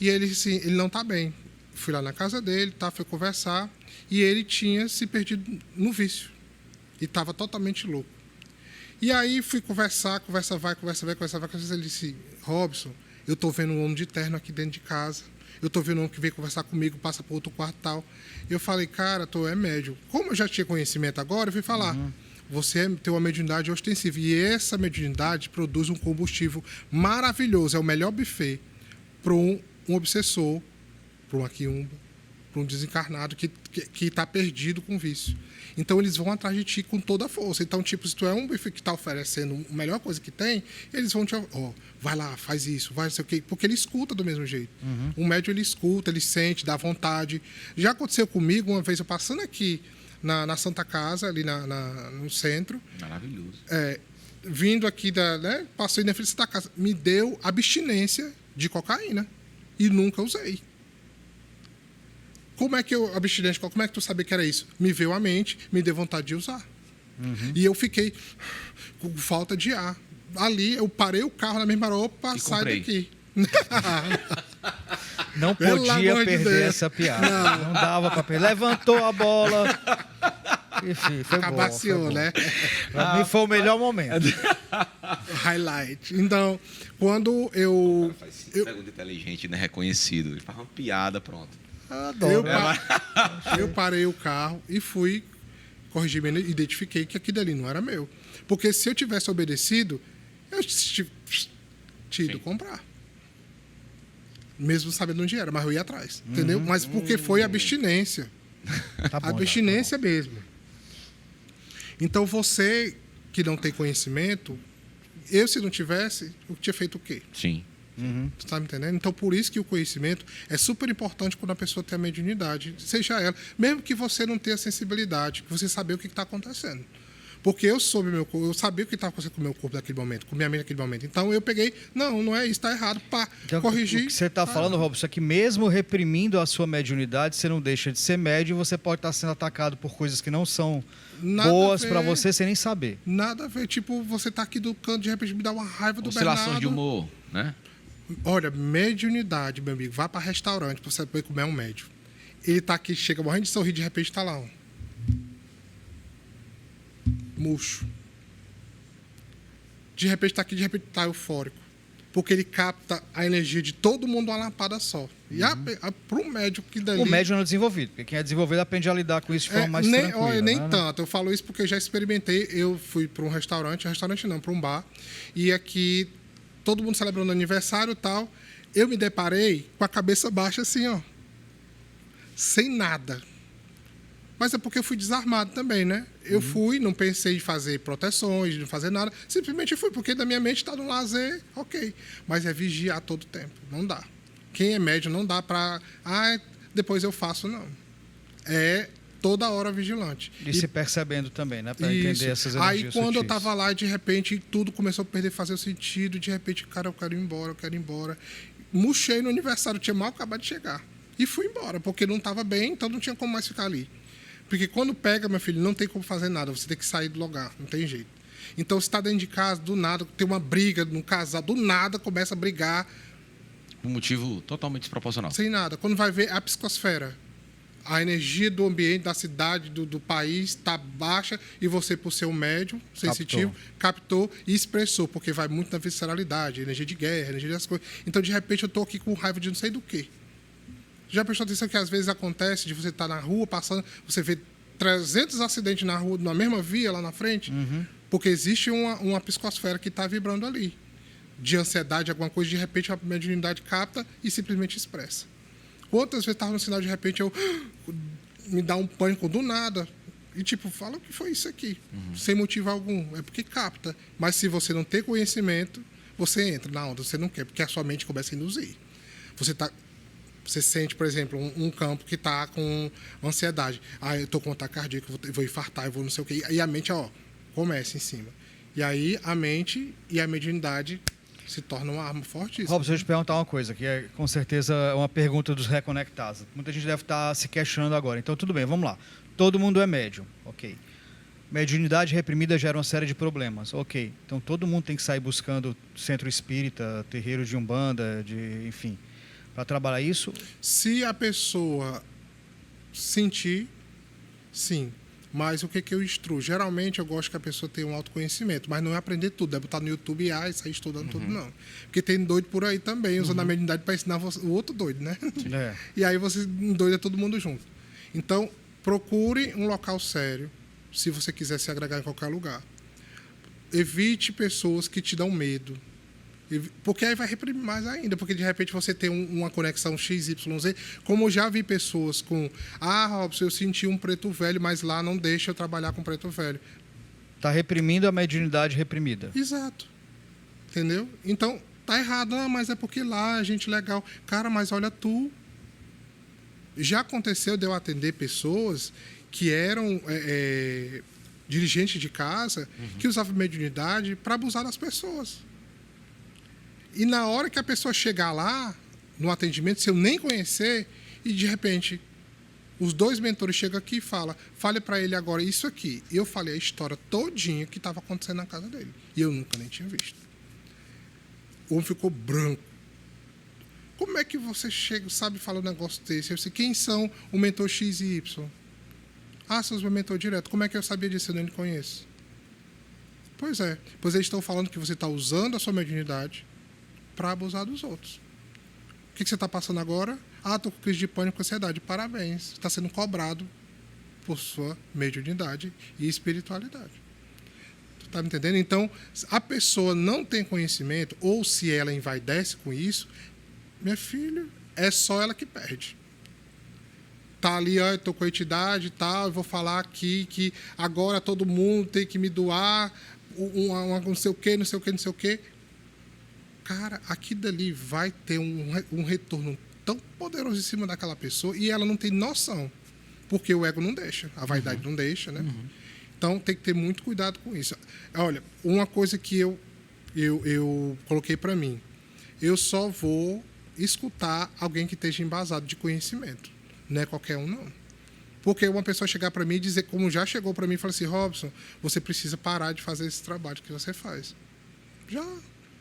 E ele, assim, ele não está bem. Fui lá na casa dele, tá, fui conversar, e ele tinha se perdido no vício. E estava totalmente louco. E aí fui conversar, conversa vai. Ele disse, Robson, eu estou vendo um homem de terno aqui dentro de casa. Eu estou vendo um que veio conversar comigo, passa para outro quarto e tal. Eu falei, cara, tu é médium. Como eu já tinha conhecimento agora, eu fui falar... Você tem uma mediunidade ostensiva. E essa mediunidade produz um combustível maravilhoso. É o melhor buffet para um obsessor, para uma quiumba, para um desencarnado que está perdido com vício. Então, eles vão atrás de ti com toda a força. Então, tipo, se tu é um buffet que está oferecendo a melhor coisa que tem, eles vão te... vai lá, faz isso, vai não sei o quê. Porque ele escuta do mesmo jeito. O médium, ele escuta, ele sente, dá vontade. Já aconteceu comigo, uma vez eu passando aqui na Santa Casa, ali no centro. Maravilhoso. Vindo aqui, passei na frente da casa. Me deu abstinência de cocaína. E nunca usei. Como é que abstinência? Como é que tu sabia que era isso? Me veio à mente, me deu vontade de usar. E eu fiquei com falta de ar. Ali, eu parei o carro na mesma hora, opa, sai daqui. Não podia perder essa piada. Não dava para perder. Levantou a bola. Enfim, foi Acabaciou, né? Para mim foi o melhor momento. Highlight. Então, quando eu... Pergunta inteligente, né? Reconhecido. Ele faz uma piada, pronto. Adoro. Eu parei o carro e fui corrigir, identifiquei que aquilo ali não era meu. Porque se eu tivesse obedecido, eu tinha ido comprar. Mesmo sabendo onde era, mas eu ia atrás, entendeu? Mas porque foi abstinência. Tá bom, abstinência mesmo. Então, você que não tem conhecimento, se não tivesse, eu tinha feito o quê? Sim. Tu tá me entendendo? Então, por isso que o conhecimento é super importante quando a pessoa tem a mediunidade, seja ela, mesmo que você não tenha sensibilidade, que você saber o que está acontecendo. Porque eu soube meu corpo, eu sabia o que estava acontecendo com o meu corpo naquele momento, com minha mente naquele momento. Então eu peguei, não é isso, está errado, pá, Então, corrigi. o que você está falando, Robson, é que mesmo reprimindo a sua mediunidade, você não deixa de ser médio e você pode estar sendo atacado por coisas que não são boas para você sem nem saber. Nada a ver. Tipo, você tá aqui do canto, de repente me dá uma raiva do Oscilações Bernardo. de humor, né? Olha, mediunidade, meu amigo. Vá para restaurante para você poder comer um médio. Ele tá aqui, chega morrendo de sorrir, de repente tá lá, ó. Murcho. De repente tá aqui, de repente tá eufórico. Porque ele capta a energia de todo mundo uma lapada só. E para o médico que dali... O médium não é desenvolvido, porque quem é desenvolvido aprende a lidar com isso de forma mais tranquila. Olha, nem né? tanto. Eu falo isso porque eu já experimentei. Eu fui para um restaurante não, para um bar. E aqui, todo mundo celebrando aniversário e tal. Eu me deparei com a cabeça baixa assim, ó. Sem nada. Mas é porque eu fui desarmado também, né? Eu fui, não pensei em fazer proteções, de não fazer nada. Simplesmente fui, porque da minha mente está no lazer, ok. Mas é vigiar todo tempo. Não dá. Quem é médium não dá para... depois eu faço, não. É toda hora vigilante. E se percebendo também, né? Para entender essas energias Aí quando eu sutis. estava lá, de repente, tudo começou a fazer o sentido. De repente, cara, eu quero ir embora. Murchei no aniversário, tinha mal acabado de chegar. E fui embora, porque não estava bem, então não tinha como mais ficar ali. Porque quando pega, meu filho, não tem como fazer nada. Você tem que sair do lugar, não tem jeito. Então, você está dentro de casa, do nada, tem uma briga no casal, do nada começa a brigar. Um motivo totalmente desproporcional. Sem nada. Quando vai ver a psicosfera, a energia do ambiente, da cidade, do país, está baixa e você, por ser um médium sensitivo, captou e expressou, porque vai muito na visceralidade, energia de guerra, energia das coisas. Então, de repente, eu estou aqui com raiva de não sei do quê. Já prestou atenção que às vezes acontece de você estar na rua passando, você vê 300 acidentes na rua, na mesma via lá na frente? Porque existe uma psicosfera que está vibrando ali. De ansiedade, alguma coisa, de repente a mediunidade capta e simplesmente expressa. Quantas vezes estava no sinal, de repente me dá um pânico do nada. E tipo, fala o que foi isso aqui. Sem motivo algum. É porque capta. Mas se você não tem conhecimento, você entra na onda, você não quer, porque a sua mente começa a induzir. Você sente, por exemplo, um campo que está com ansiedade. Eu estou com ataque cardíaco, eu vou infartar, eu vou não sei o quê. E a mente, começa em cima. E aí a mente e a mediunidade se tornam uma arma fortíssima. Robson, deixa eu te perguntar uma coisa, que é com certeza uma pergunta dos reconectados. Muita gente deve estar se questionando agora. Então, tudo bem, vamos lá. Todo mundo é médium, ok. Mediunidade reprimida gera uma série de problemas, ok. Então, todo mundo tem que sair buscando centro espírita, terreiro de umbanda, enfim... para trabalhar isso? Se a pessoa sentir, sim. Mas o que eu instruo? Geralmente eu gosto que a pessoa tenha um autoconhecimento, mas não é aprender tudo, é botar no YouTube e sair estudando tudo, não. Porque tem doido por aí também, usando a mediunidade para ensinar o outro doido, né? É. E aí você endoida todo mundo junto. Então, procure um local sério, se você quiser se agregar em qualquer lugar. Evite pessoas que te dão medo. Porque aí vai reprimir mais ainda, porque de repente você tem uma conexão XYZ, como eu já vi pessoas com, Robson, eu senti um preto velho, mas lá não deixa eu trabalhar com preto velho. Está reprimindo a mediunidade reprimida. Exato. Entendeu? Então, tá errado, mas é porque lá é gente legal. Cara, mas olha tu. Já aconteceu de eu atender pessoas que eram dirigentes de casa, que usavam mediunidade para abusar das pessoas. E na hora que a pessoa chegar lá, no atendimento, se eu nem conhecer, e de repente, os dois mentores chegam aqui e falam, fale para ele agora isso aqui. E eu falei a história todinha que estava acontecendo na casa dele. E eu nunca nem tinha visto. O homem ficou branco. Como é que você chega, sabe, fala um negócio desse? Eu disse, quem são o mentor X e Y? São os meus mentores direto. Como é que eu sabia disso? Eu nem conheço. Pois é. Pois eles estão falando que você está usando a sua mediunidade para abusar dos outros. O que você está passando agora? Estou com crise de pânico e ansiedade. Parabéns. Está sendo cobrado por sua mediunidade e espiritualidade. Tu está me entendendo? Então, a pessoa não tem conhecimento, ou se ela envaidece com isso, minha filha, é só ela que perde. Está ali, eu estou com a entidade e tal, eu vou falar aqui que agora todo mundo tem que me doar não sei o quê, não sei o quê, não sei o quê. Cara, aqui dali vai ter um retorno tão poderoso em cima daquela pessoa e ela não tem noção, porque o ego não deixa, a vaidade não deixa, né? Então, tem que ter muito cuidado com isso. Olha, uma coisa que eu coloquei para mim, eu só vou escutar alguém que esteja embasado de conhecimento. Não é qualquer um, não. Porque uma pessoa chegar para mim e dizer, como já chegou para mim e falou assim, Robson, você precisa parar de fazer esse trabalho que você faz. Já.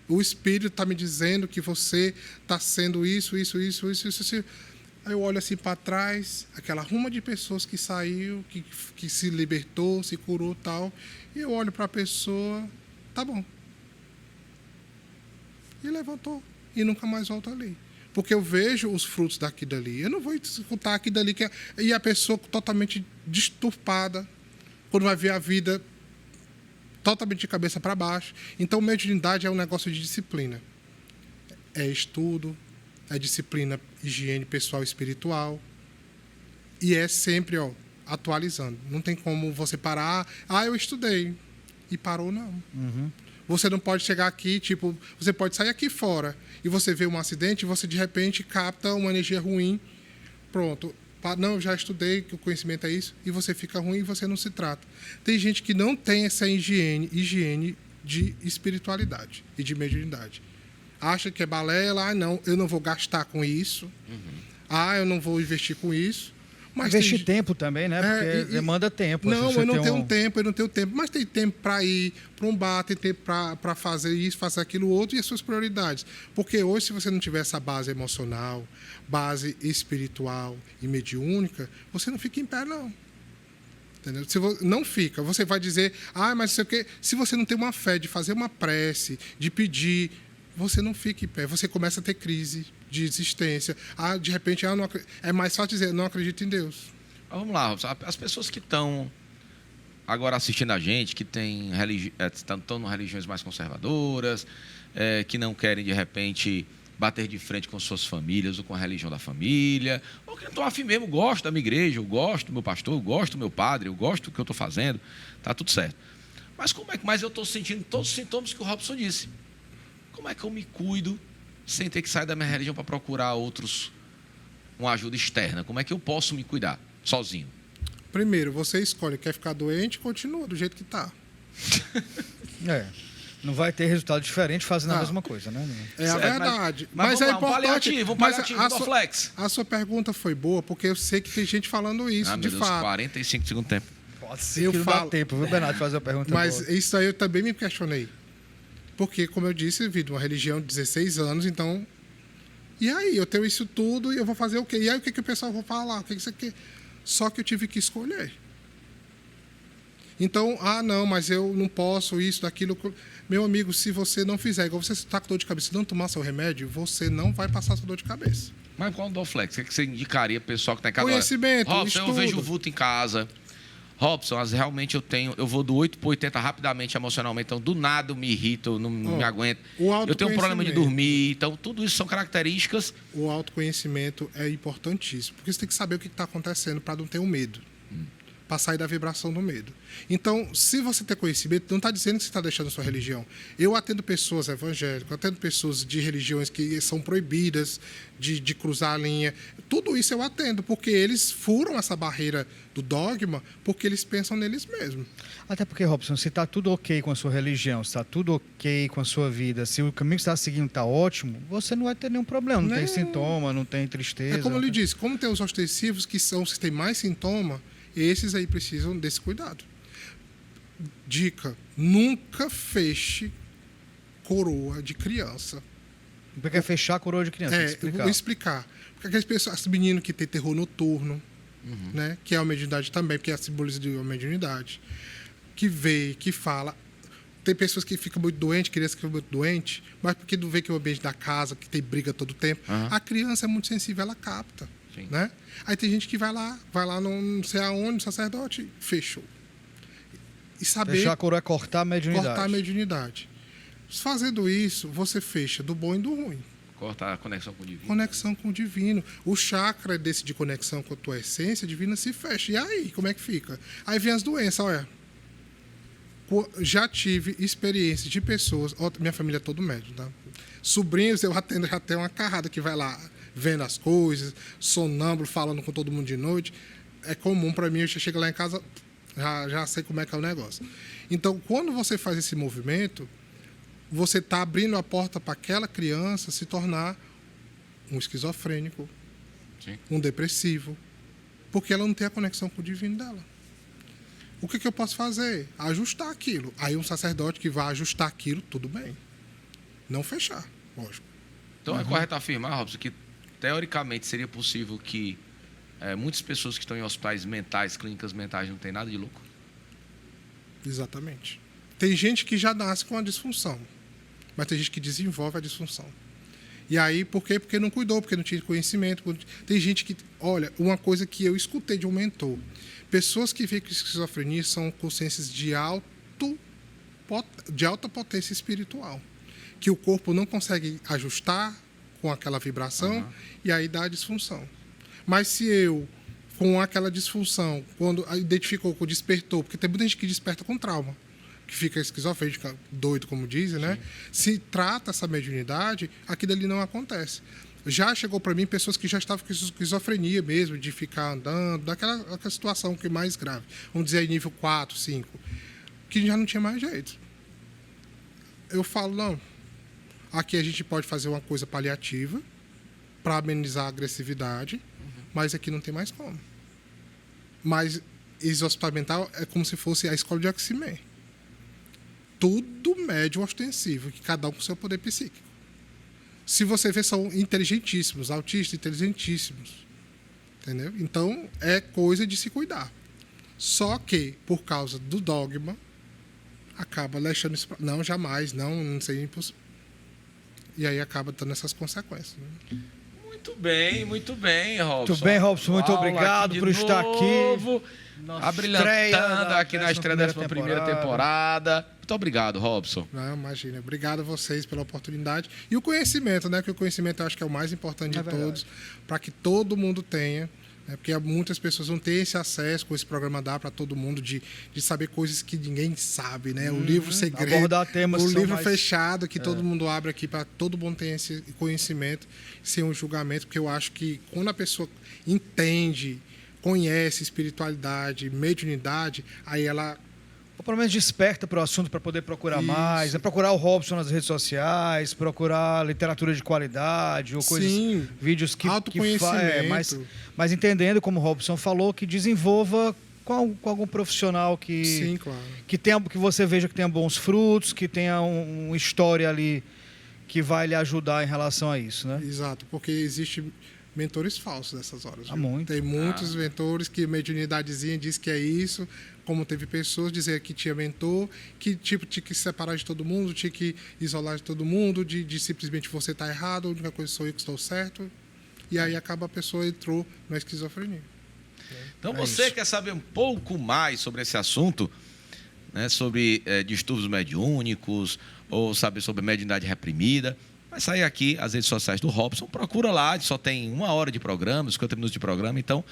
O Espírito está me dizendo que você está sendo isso. Aí eu olho assim para trás, aquela ruma de pessoas que saiu, que se libertou, se curou e tal. E eu olho para a pessoa, tá bom. E levantou. E nunca mais volta ali. Porque eu vejo os frutos daqui e dali. Eu não vou escutar aqui e dali. E a pessoa totalmente disturpada, quando vai ver a vida totalmente de cabeça para baixo. Então, mediunidade é um negócio de disciplina. É estudo, é disciplina, higiene pessoal e espiritual. E é sempre atualizando. Não tem como você parar. Eu estudei. E parou, não. Uhum. Você não pode chegar aqui, você pode sair aqui fora e você vê um acidente e você, de repente, capta uma energia ruim. Pronto. Não, já estudei que o conhecimento é isso. E você fica ruim e você não se trata. Tem gente que não tem essa higiene de espiritualidade e de mediunidade. Acha que é balela, não, eu não vou gastar com isso. Uhum. Eu não vou investir com isso. Mas investir tempo também, né? Porque demanda tempo. Não, eu não tenho tempo. Mas tem tempo para ir para um bar, tem tempo para fazer isso, fazer aquilo outro e as suas prioridades. Porque hoje, se você não tiver essa base emocional, base espiritual e mediúnica, você não fica em pé, não. Entendeu? Não fica. Você vai dizer, mas sei o quê. Se você não tem uma fé de fazer uma prece, de pedir, você não fica em pé. Você começa a ter crise de existência. De repente, não é mais fácil dizer, não acredito em Deus. Mas vamos lá, as pessoas que estão agora assistindo a gente, que estão em religiões mais conservadoras, que não querem, de repente, bater de frente com suas famílias ou com a religião da família, ou que não estão afim mesmo, gosto da minha igreja, eu gosto do meu pastor, eu gosto do meu padre, eu gosto do que eu estou fazendo, tá tudo certo. Mas eu estou sentindo todos os sintomas que o Robson disse. Como é que eu me cuido sem ter que sair da minha religião para procurar uma ajuda externa? Como é que eu posso me cuidar sozinho? Primeiro, você escolhe, quer ficar doente, continua do jeito que está. Não vai ter resultado diferente fazendo a mesma coisa, né? É a verdade. Mas é importante. Um paliativo, a sua pergunta foi boa, porque eu sei que tem gente falando isso, de fato. 45 segundos tempo. Pode ser que não dá tempo, viu, Bernardo, fazer a pergunta Mas boa. Isso aí eu também me questionei. Porque, como eu disse, eu vim de uma religião de 16 anos, então... E aí, eu tenho isso tudo e eu vou fazer o quê? E aí, o que o pessoal vai falar? O que você quer? Só que eu tive que escolher. Então, não, mas eu não posso isso, daquilo... Meu amigo, se você não fizer, igual você está com dor de cabeça e não tomar seu remédio, você não vai passar sua dor de cabeça. Mas qual o Dorflex? O que você indicaria para o pessoal que está em casa? Conhecimento, Robson, estudo. eu vejo o vulto em casa. Robson, realmente eu vou do 8 para 80 rapidamente, emocionalmente. Então, do nada eu me irrito, eu não me aguento. Eu tenho um problema de dormir. Então, tudo isso são características. O autoconhecimento é importantíssimo. Porque você tem que saber o que está acontecendo para não ter o medo. Para sair da vibração do medo. Então, se você ter conhecimento, não está dizendo que você está deixando a sua religião. Eu atendo pessoas evangélicas, atendo pessoas de religiões que são proibidas de cruzar a linha. Tudo isso eu atendo, porque eles furam essa barreira do dogma, porque eles pensam neles mesmos. Até porque, Robson, se está tudo ok com a sua religião, se está tudo ok com a sua vida, se o caminho que você está seguindo está ótimo, você não vai ter nenhum problema. Não tem sintoma, não tem tristeza. É como eu lhe disse, como tem os ostensivos, que são os que têm mais sintoma, esses aí precisam desse cuidado. Dica: nunca feche coroa de criança. Porque é fechar a coroa de criança. Eu vou explicar. Porque aqueles pessoas, esse menino que tem terror noturno, né, que é a mediunidade também, porque é a simbologia de uma mediunidade, que vê, que fala. Tem pessoas que ficam muito doentes, crianças que ficam muito doentes, mas porque não vê que é o ambiente da casa, que tem briga todo tempo. A criança é muito sensível, ela capta. Né? Aí tem gente que vai lá não sei aonde, o sacerdote fechou. E saber... Fechar a coroa é cortar a mediunidade. Cortar a mediunidade. Fazendo isso, você fecha do bom e do ruim. Cortar a conexão com o divino. Conexão com o divino. O chakra desse de conexão com a tua essência divina se fecha. E aí, como é que fica? Aí vem as doenças, olha. Já tive experiência de pessoas... Minha família é todo médium, tá? Sobrinhos, eu atendo, já tenho uma carrada que vai lá vendo as coisas, sonâmbulo, falando com todo mundo de noite. É comum para mim, eu chego lá em casa, Já sei como é que é o negócio. Então, quando você faz esse movimento, você está abrindo a porta para aquela criança se tornar um esquizofrênico, Sim. um depressivo, porque ela não tem a conexão com o divino dela. O que eu posso fazer? Ajustar aquilo. Aí um sacerdote que vai ajustar aquilo, tudo bem. Não fechar, lógico. Então é correto afirmar, Robson, que teoricamente seria possível que muitas pessoas que estão em hospitais mentais, clínicas mentais, não tem nada de louco? Exatamente. Tem gente que já nasce com a disfunção, mas tem gente que desenvolve a disfunção. E aí, por quê? Porque não cuidou, porque não tinha conhecimento. Tem gente que... Olha, uma coisa que eu escutei de um mentor. Pessoas que vivem com esquizofrenia são consciências de alta potência espiritual. Que o corpo não consegue ajustar com aquela vibração e aí dá a disfunção. Mas se eu, com aquela disfunção, quando identificou, despertou, porque tem muita gente que desperta com trauma, que fica esquizofrênico, doido, como dizem, né? Se trata essa mediunidade, aquilo ali não acontece. Já chegou para mim pessoas que já estavam com esquizofrenia mesmo, de ficar andando, daquela situação que é mais grave. Vamos dizer, nível 4, 5, que já não tinha mais jeito. Eu falo, não, aqui a gente pode fazer uma coisa paliativa para amenizar a agressividade, mas aqui não tem mais como. Mas esse hospital mental é como se fosse a escola de Oximé. Tudo médio ostensivo, que cada um com seu poder psíquico. Se você vê, são inteligentíssimos, autistas inteligentíssimos. Entendeu? Então, é coisa de se cuidar. Só que, por causa do dogma, acaba deixando isso... Não, jamais, não sei... E aí acaba dando essas consequências. Né? Muito bem, Robson. Muito bem, Robson. Muito obrigado por estar aqui. Abrilhantando aqui na estreia da 11ª temporada. Muito obrigado, Robson. Não, imagina. Obrigado a vocês pela oportunidade. E o conhecimento, né? Que o conhecimento eu acho que é o mais importante de todos, para que todo mundo tenha. Né? Porque muitas pessoas não têm esse acesso com esse programa dá para todo mundo de saber coisas que ninguém sabe, né? O livro segredo, abordar temas o livro mais... fechado que todo mundo abre aqui para todo mundo ter esse conhecimento sem um julgamento, porque eu acho que quando a pessoa entende, conhece espiritualidade, mediunidade, aí ela... Ou pelo menos desperta para o assunto para poder procurar mais, procurar o Robson nas redes sociais, procurar literatura de qualidade, ou coisas, vídeos que mas entendendo, como o Robson falou, que desenvolva com algum profissional que que você veja que tenha bons frutos, que tenha uma história ali que vai lhe ajudar em relação a isso, né? Exato, porque existe mentores falsos nessas horas. Muito. Tem muitos mentores que mediunidadezinha diz que é isso, como teve pessoas dizer que tinha mentor, que tipo tinha que se separar de todo mundo, tinha que isolar de todo mundo, de simplesmente você está errado, a única coisa sou eu que estou certo, e aí acaba a pessoa entrou na esquizofrenia. Então você quer saber um pouco mais sobre esse assunto, né, sobre distúrbios mediúnicos, ou saber sobre mediunidade reprimida, vai sair aqui as redes sociais do Robson, procura lá, só tem 1 hora de programa, 50 minutos de programa, então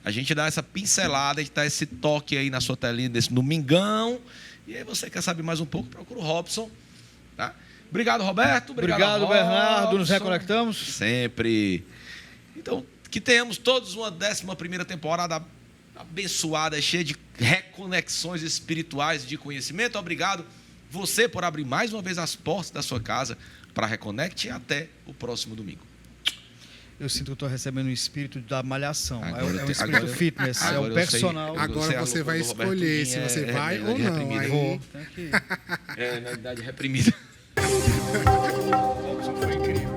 a gente dá essa pincelada, a gente dá esse toque aí na sua telinha desse domingão, e aí você quer saber mais um pouco, procura o Robson, tá? Obrigado, Roberto. Obrigado, Bernardo, nos reconectamos. Sempre. Então, que tenhamos todos uma 11ª temporada abençoada, cheia de reconexões espirituais de conhecimento. Obrigado você por abrir mais uma vez as portas da sua casa para Reconecte e até o próximo domingo. Eu sinto que eu estou recebendo um espírito da malhação. É um espírito agora, fitness, é o personal. Agora você vai escolher se você vai ou não. Vou. É, na idade reprimida. Foi incrível.